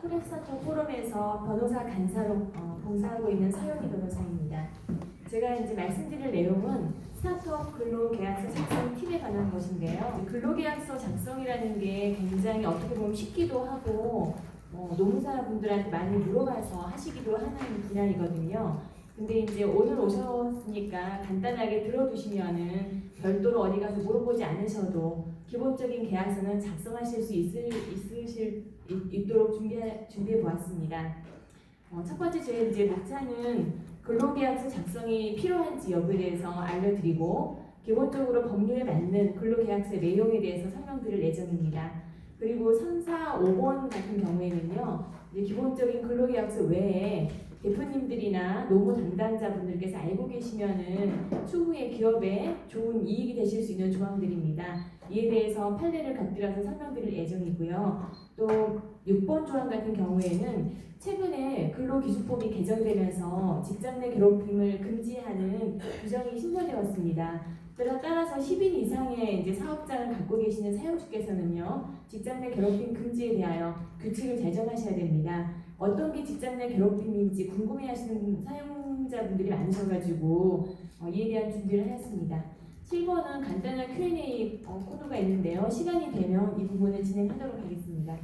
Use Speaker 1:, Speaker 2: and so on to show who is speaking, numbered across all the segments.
Speaker 1: 프레스타토 포럼에서 변호사 간사로 봉사하고 있는 서영희 변호사입니다. 제가 이제 말씀드릴 내용은 스타트업 근로계약서 작성 팁에 관한 것인데요. 근로계약서 작성이라는 게 굉장히 어떻게 보면 쉽기도 하고 노무사분들한테 많이 물어봐서 하시기도 하는 분야이거든요. 근데 이제 오늘 오셨으니까 간단하게 들어두시면은 별도로 어디 가서 물어보지 않으셔도 기본적인 계약서는 작성하실 수 있도록 준비해 보았습니다. 첫 번째 제 이제 목차는 근로계약서 작성이 필요한지 여부에 대해서 알려드리고 기본적으로 법률에 맞는 근로계약서의 내용에 대해서 설명드릴 예정입니다. 그리고 3, 4, 5번 같은 경우에는요, 이제 기본적인 근로계약서 외에 대표님들이나 노무 담당자분들께서 알고 계시면은 추후에 기업에 좋은 이익이 되실 수 있는 조항들입니다. 이에 대해서 판례를 곁들여서 설명드릴 예정이고요. 또 6번 조항 같은 경우에는 최근에 근로기준법이 개정되면서 직장 내 괴롭힘을 금지하는 규정이 신설되었습니다. 따라서 10인 이상의 이제 사업장을 갖고 계시는 사용주께서는요, 직장 내 괴롭힘 금지에 대하여 규칙을 제정하셔야 됩니다. 어떤 게 직장 내 괴롭힘인지 궁금해하시는 사용자분들이 많으셔가지고 이에 대한 준비를 하였습니다. 7번은 간단한 Q&A 코드가 있는데요. 시간이 되면 이 부분을 진행하도록 하겠습니다.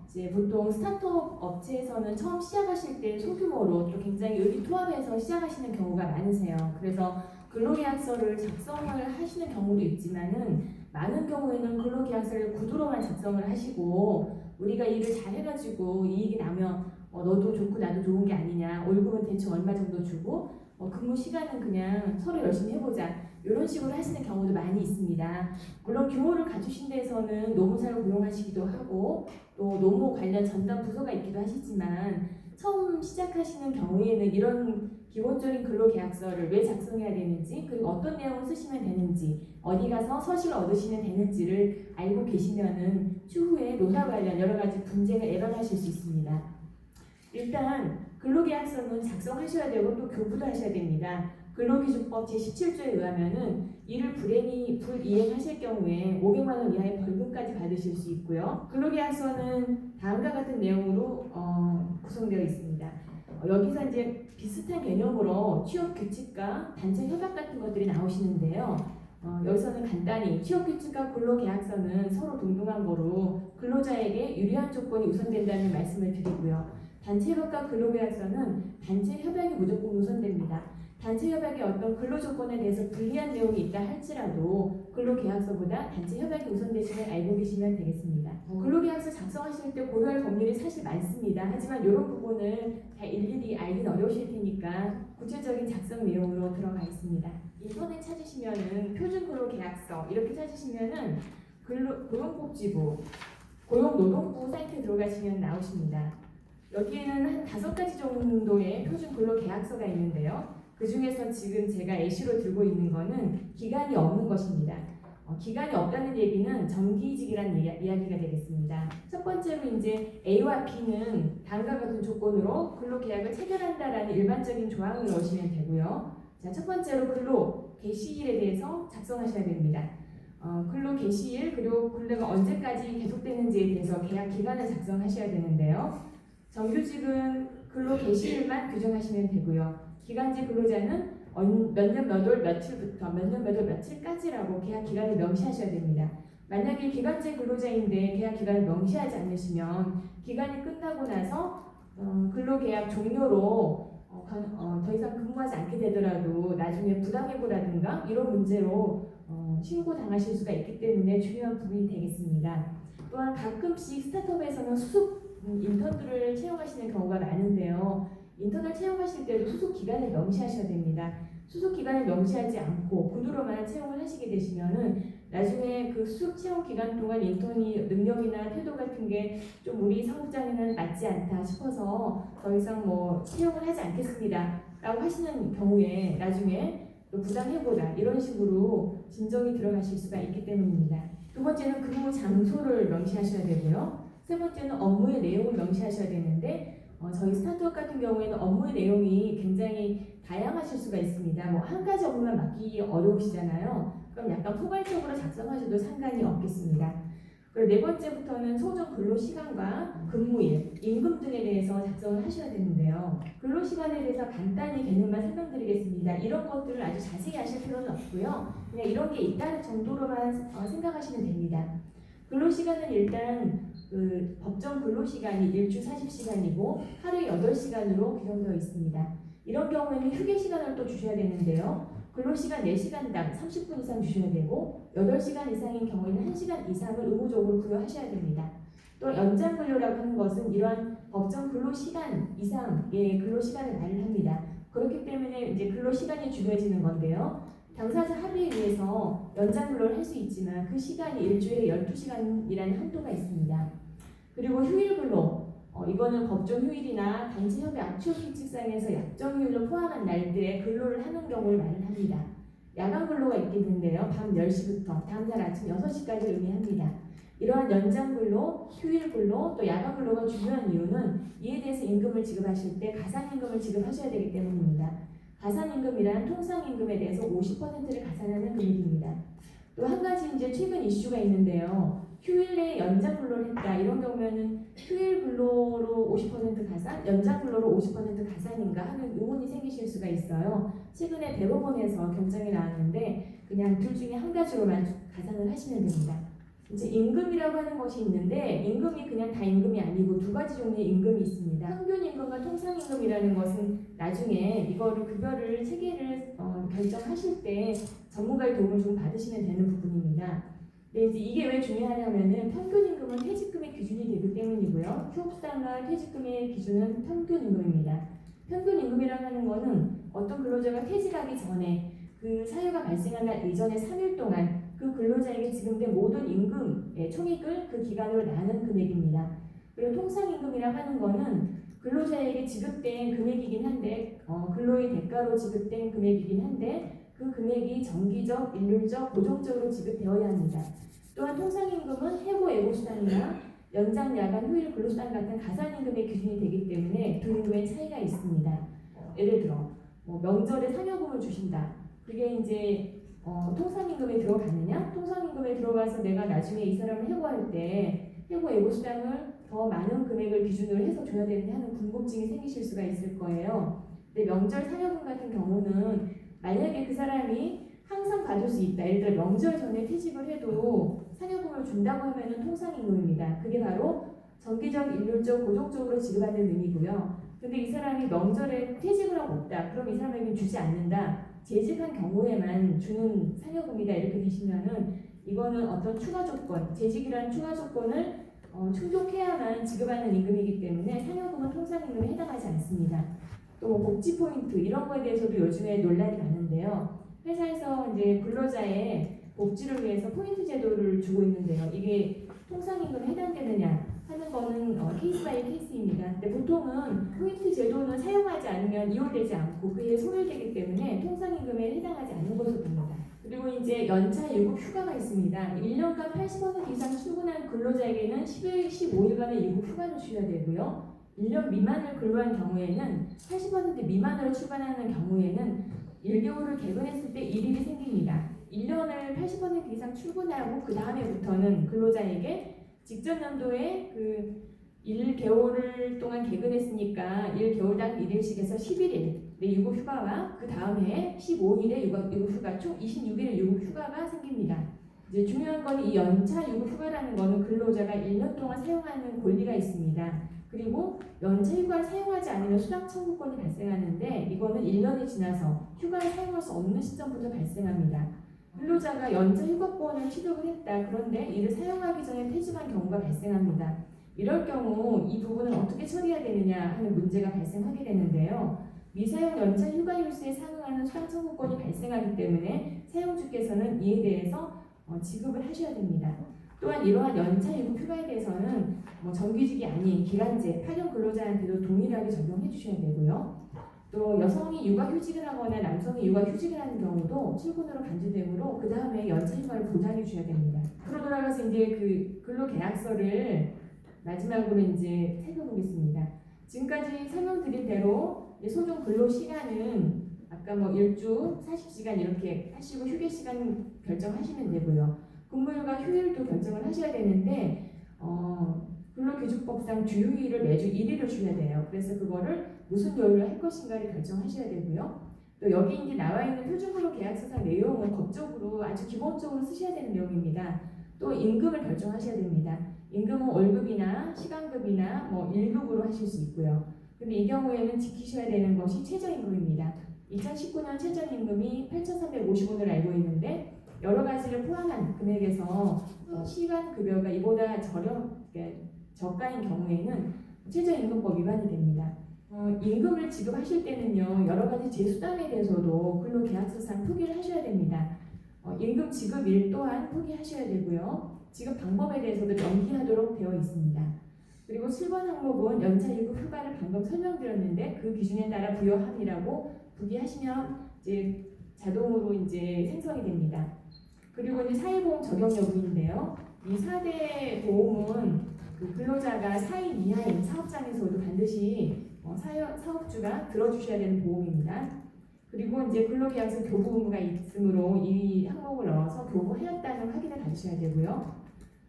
Speaker 1: 이제 보통 스타트업 업체에서는 처음 시작하실 때 소규모로 또 굉장히 의기투합해서 시작하시는 경우가 많으세요. 그래서 근로계약서를 작성을 하시는 경우도 있지만은 많은 경우에는 근로계약서를 구두로만 작성을 하시고 우리가 일을 잘 해가지고 이익이 나면 너도 좋고 나도 좋은 게 아니냐, 월급은 대충 얼마 정도 주고 근무 시간은 그냥 서로 열심히 해보자, 이런 식으로 하시는 경우도 많이 있습니다. 물론 규모를 갖추신 데서는 노무사를 고용하시기도 하고 또 노무 관련 전담 부서가 있기도 하시지만 처음 시작하시는 경우에는 이런 기본적인 근로계약서를 왜 작성해야 되는지, 그리고 어떤 내용을 쓰시면 되는지, 어디 가서 서식을 얻으시면 되는지를 알고 계시면은 추후에 노사 관련 여러 가지 분쟁을 예방하실 수 있습니다. 일단 근로계약서는 작성하셔야 되고 또 교부도 하셔야 됩니다. 근로기준법 제17조에 의하면은 이를 불이행하실 경우에 500만 원 이하의 벌금까지 받으실 수 있고요. 근로계약서는 다음과 같은 내용으로 구성되어 있습니다. 여기서 이제 비슷한 개념으로 취업 규칙과 단체 협약 같은 것들이 나오시는데요. 여기서는 간단히 취업 규칙과 근로계약서는 서로 동등한 거로 근로자에게 유리한 조건이 우선된다는 말씀을 드리고요. 단체 협약과 근로계약서는 단체 협약이 무조건 우선됩니다. 단체 협약의 어떤 근로조건에 대해서 불리한 내용이 있다 할지라도 근로계약서보다 단체 협약이 우선되심을 알고 계시면 되겠습니다. 근로계약서 작성하실 때 고려할 법률이 사실 많습니다. 하지만 이런 부분을 다 일일이 알긴 어려우실 테니까 구체적인 작성 내용으로 들어가 있습니다. 인터넷 찾으시면은 표준 근로계약서 이렇게 찾으시면은 고용복지부, 고용노동부 사이트에 들어가시면 나오십니다. 여기에는 한 5가지 정도의 표준 근로계약서가 있는데요. 그 중에서 지금 제가 예시로 들고 있는 거는 기간이 없는 것입니다. 기간이 없다는 얘기는 정기직이라는 이야기가 되겠습니다. 첫 번째로 이제 A와 B는 다음과 같은 조건으로 근로계약을 체결한다라는 일반적인 조항을 넣으시면 되고요. 자, 첫 번째로 근로 개시일에 대해서 작성하셔야 됩니다. 근로 개시일 그리고 근로가 언제까지 계속되는지에 대해서 계약 기간을 작성하셔야 되는데요. 정규직은 근로 개시일만 규정하시면 되고요. 기간제 근로자는 몇 년 몇 월 며칠부터 몇 년 몇 월 며칠까지라고 계약 기간을 명시하셔야 됩니다. 만약에 기간제 근로자인데 계약 기간을 명시하지 않으시면 기간이 끝나고 나서 근로계약 종료로 더 이상 근무하지 않게 되더라도 나중에 부당해고라든가 이런 문제로 신고당하실 수가 있기 때문에 중요한 부분이 되겠습니다. 또한 가끔씩 스타트업에서는 수습 인턴들을 채용하시는 경우가 많은데요. 인턴을 채용하실 때도 수속 기간을 명시하셔야 됩니다. 수속 기간을 명시하지 않고 구두로만 채용을 하시게 되시면은 나중에 그 수속 채용 기간 동안 인턴이 능력이나 태도 같은 게 좀 우리 사업장에는 맞지 않다 싶어서 더 이상 채용을 하지 않겠습니다 라고 하시는 경우에 나중에 또 부당해고다 이런 식으로 진정이 들어가실 수가 있기 때문입니다. 두 번째는 근무 장소를 명시하셔야 되고요. 세 번째는 업무의 내용을 명시하셔야 되는데 저희 스타트업 같은 경우에는 업무의 내용이 굉장히 다양하실 수가 있습니다. 한 가지 업무만 맡기기 어려우시잖아요. 그럼 약간 포괄적으로 작성하셔도 상관이 없겠습니다. 그리고 네 번째부터는 소정 근로시간과 근무일, 임금 등에 대해서 작성을 하셔야 되는데요. 근로시간에 대해서 간단히 개념만 설명드리겠습니다. 이런 것들을 아주 자세히 하실 필요는 없고요. 그냥 이런 게 있다는 정도로만 생각하시면 됩니다. 근로시간은 일단 그 법정 근로시간이 일주 40시간이고 하루에 8시간으로 규정되어 있습니다. 이런 경우에는 휴게 시간을 또 주셔야 되는데요. 근로시간 4시간당 30분 이상 주셔야 되고 8시간 이상인 경우에는 1시간 이상을 의무적으로 부여하셔야 됩니다. 또 연장 근로라고 하는 것은 이러한 법정 근로시간 이상의 근로시간을 말을 합니다. 그렇기 때문에 이제 근로시간이 중요해지는 건데요. 당사자 합의에 의해서 연장 근로를 할 수 있지만 그 시간이 일주일에 12시간이라는 한도가 있습니다. 그리고 휴일 근로, 이거는 법정 휴일이나 단체 협의 악취업 규칙상에서 약정 휴일로 포함한 날들에 근로를 하는 경우를 말을 합니다. 야간 근로가 있겠는데요. 밤 10시부터 다음날 아침 6시까지 의미합니다. 이러한 연장 근로, 휴일 근로, 또 야간 근로가 중요한 이유는 이에 대해서 임금을 지급하실 때 가산임금을 지급하셔야 되기 때문입니다. 가산임금이란 통상임금에 대해서 50%를 가산하는 금액입니다. 또 한 가지 이제 최근 이슈가 있는데요. 휴일 내에 연장 근로를 했다. 이런 경우에는 휴일 근로로 50% 가산, 연장 근로로 50% 가산인가 하는 의문이 생기실 수가 있어요. 최근에 대법원에서 결정이 나왔는데 그냥 둘 중에 한 가지로만 가산을 하시면 됩니다. 이제 임금이라고 하는 것이 있는데 임금이 그냥 다 임금이 아니고 두 가지 종류의 임금이 있습니다. 평균 임금과 통상 임금이라는 것은 나중에 이거를 급여를 체계를 결정하실 때 전문가의 도움을 좀 받으시면 되는 부분입니다. 네, 이제 이게 왜 중요하냐면은 평균 임금은 퇴직금의 기준이 되기 때문이고요. 휴업수당과 퇴직금의 기준은 평균 임금입니다. 평균 임금이라고 하는 것은 어떤 근로자가 퇴직하기 전에 그 사유가 발생한 날 이전에 3일 동안 그 근로자에게 지급된 모든 임금의 총액을 그 기간으로 나눈 금액입니다. 그리고 통상임금이라고 하는 것은 근로자에게 지급된 금액이긴 한데 근로의 대가로 지급된 금액이긴 한데 그 금액이 정기적, 일률적, 고정적으로 지급되어야 합니다. 또한 통상임금은 해고 애고수당이나 연장, 야간, 휴일 근로수당 같은 가산임금의 기준이 되기 때문에 두 임금의 차이가 있습니다. 예를 들어 명절에 상여금을 주신다. 그게 이제 통상임금에 들어가느냐? 통상임금에 들어가서 내가 나중에 이 사람을 해고할 때 해고 애고수당을 더 많은 금액을 기준으로 해서 줘야 되느냐 하는 궁금증이 생기실 수가 있을 거예요. 근데 명절 상여금 같은 경우는 만약에 그 사람이 항상 받을 수 있다. 예를 들어 명절 전에 퇴직을 해도 상여금을 준다고 하면은 통상임금입니다. 그게 바로 정기적, 일률적, 고정적으로 지급하는 의미고요. 근데 이 사람이 명절에 퇴직을 하고 없다. 그럼 이 사람에게 주지 않는다. 재직한 경우에만 주는 상여금이다. 이렇게 되시면은 이거는 어떤 추가 조건, 재직이라는 추가 조건을 충족해야만 지급하는 임금이기 때문에 상여금은 통상임금에 해당하지 않습니다. 또 복지 포인트 이런 거에 대해서도 요즘에 논란이 많은데요. 회사에서 이제 근로자의 복지를 위해서 포인트 제도를 주고 있는데요. 이게 통상임금에 해당되느냐 하는 거는 케이스 바이 케이스입니다. 근데 보통은 포인트 제도는 사용하지 않으면 이용되지 않고 그에 소멸되기 때문에 통상임금에 해당하지 않는 것으로 봅니다. 그리고 이제 연차 유급 휴가가 있습니다. 1년간 80% 이상 출근한 근로자에게는 15일간의 유급 휴가를 주셔야 되고요. 1년 미만을 근로한 경우에는 80% 미만으로 출근하는 경우에는 1개월을 개근했을 때 1일이 생깁니다. 1년을 80% 이상 출근하고 그 다음에부터는 근로자에게 직전 연도에 그 1개월을 동안 개근했으니까 1개월당 1일씩 해서 11일의 유급 휴가와 그 다음에 15일의 유급 휴가 총 26일의 유급 휴가가 생깁니다. 이제 중요한 건 이 연차 유급 휴가라는 거는 근로자가 1년 동안 사용하는 권리가 있습니다. 그리고 연차 휴가를 사용하지 않으면 수당 청구권이 발생하는데 이거는 1년이 지나서 휴가를 사용할 수 없는 시점부터 발생합니다. 근로자가 연차 휴가권을 취득을 했다. 그런데 이를 사용하기 전에 퇴직한 경우가 발생합니다. 이럴 경우 이 부분을 어떻게 처리해야 되느냐 하는 문제가 발생하게 되는데요. 미사용 연차 휴가 일수에 상응하는 수당 청구권이 발생하기 때문에 사용주께서는 이에 대해서 지급을 하셔야 됩니다. 또한 이러한 연차 유급 휴가에 대해서는 정규직이 아닌 기간제, 파견 근로자한테도 동일하게 적용해 주셔야 되고요. 또 여성이 육아휴직을 하거나 남성이 육아휴직을 하는 경우도 출근으로 간주되므로 그 다음에 연차 휴가를 보장해 주셔야 됩니다. 앞으로 돌아가서 이제 그 근로계약서를 마지막으로 이제 살펴보겠습니다. 지금까지 설명드린 대로 소정 근로시간은 아까 일주 40시간 이렇게 하시고 휴게 시간 결정하시면 되고요. 근무일과 휴일도 결정을 하셔야 되는데 근로기준법상 주휴일을 매주 1일을 줘야 돼요. 그래서 그거를 무슨 요일로 할 것인가를 결정하셔야 되고요. 또 여기 이제 나와 있는 표준근로계약서상 내용은 법적으로 아주 기본적으로 쓰셔야 되는 내용입니다. 또 임금을 결정하셔야 됩니다. 임금은 월급이나 시간급이나 뭐 1급으로 하실 수 있고요. 근데 이 경우에는 지키셔야 되는 것이 최저임금입니다. 2019년 최저임금이 8,350원을 알고 있는데 여러 가지를 포함한 금액에서 시간급여가 이보다 저가인 경우에는 최저임금법 위반이 됩니다. 임금을 지급하실 때는요, 여러 가지 제수당에 대해서도 근로계약서상 표기를 하셔야 됩니다. 임금 지급일 또한 표기하셔야 되고요. 지급 방법에 대해서도 명기하도록 되어 있습니다. 그리고 7번 항목은 연차유급 휴가를 방금 설명드렸는데 그 기준에 따라 부여함이라고 부기하시면 이제 자동으로 이제 생성이 됩니다. 그리고 이제 사회보험 적용 여부인데요. 이 4대 보험은 그 근로자가 4인 이하인 사업장에서도 반드시 사업주가 들어주셔야 되는 보험입니다. 그리고 이제 근로계약서 교부 의무가 있으므로 이 항목을 넣어서 교부하였다는 확인을 받으셔야 되고요.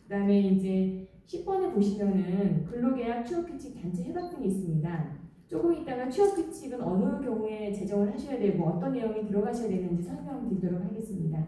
Speaker 1: 그다음에 이제 10번에 보시면은 근로계약 취업규칙 단체 협약 등이 있습니다. 조금 있다가 취업규칙은 어느 경우에 제정을 하셔야 되고 어떤 내용이 들어가셔야 되는지 설명드리도록 하겠습니다.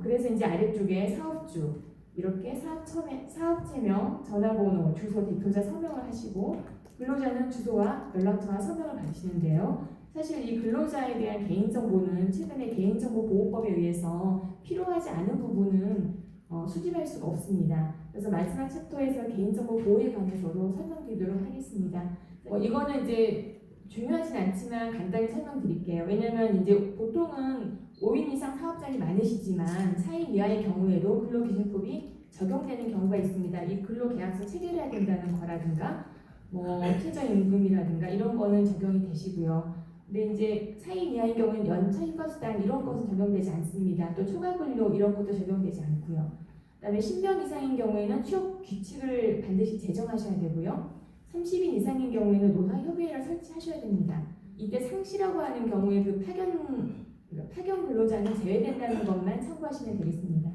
Speaker 1: 그래서 이제 아래쪽에 사업주 이렇게 사업체명, 전화번호, 주소, 대표자 서명을 하시고 근로자는 주소와 연락처와 서명을 받으시는데요. 사실 이 근로자에 대한 개인정보는 최근에 개인정보보호법에 의해서 필요하지 않은 부분은 수집할 수가 없습니다. 그래서 마지막 챕터에서 개인정보 보호에 관해서도 설명드리도록 하겠습니다. 이거는 이제 중요하진 않지만 간단히 설명드릴게요. 왜냐하면 이제 보통은 5인 이상 사업장이 많으시지만 4인 이하의 경우에도 근로기준법이 적용되는 경우가 있습니다. 이 근로계약서 체결해야 된다는 거라든가 뭐 최저임금이라든가 이런 거는 적용이 되시고요. 근데 이제 4인 이하인 경우는 연차휴가수당 이런 것은 적용되지 않습니다. 또 초과근로 이런 것도 적용되지 않고요. 그다음에 10명 이상인 경우에는 취업 규칙을 반드시 제정하셔야 되고요. 30인 이상인 경우에는 노사협의회를 설치하셔야 됩니다. 이때 상시라고 하는 경우에 그 파견 근로자는 제외된다는 것만 참고하시면 되겠습니다.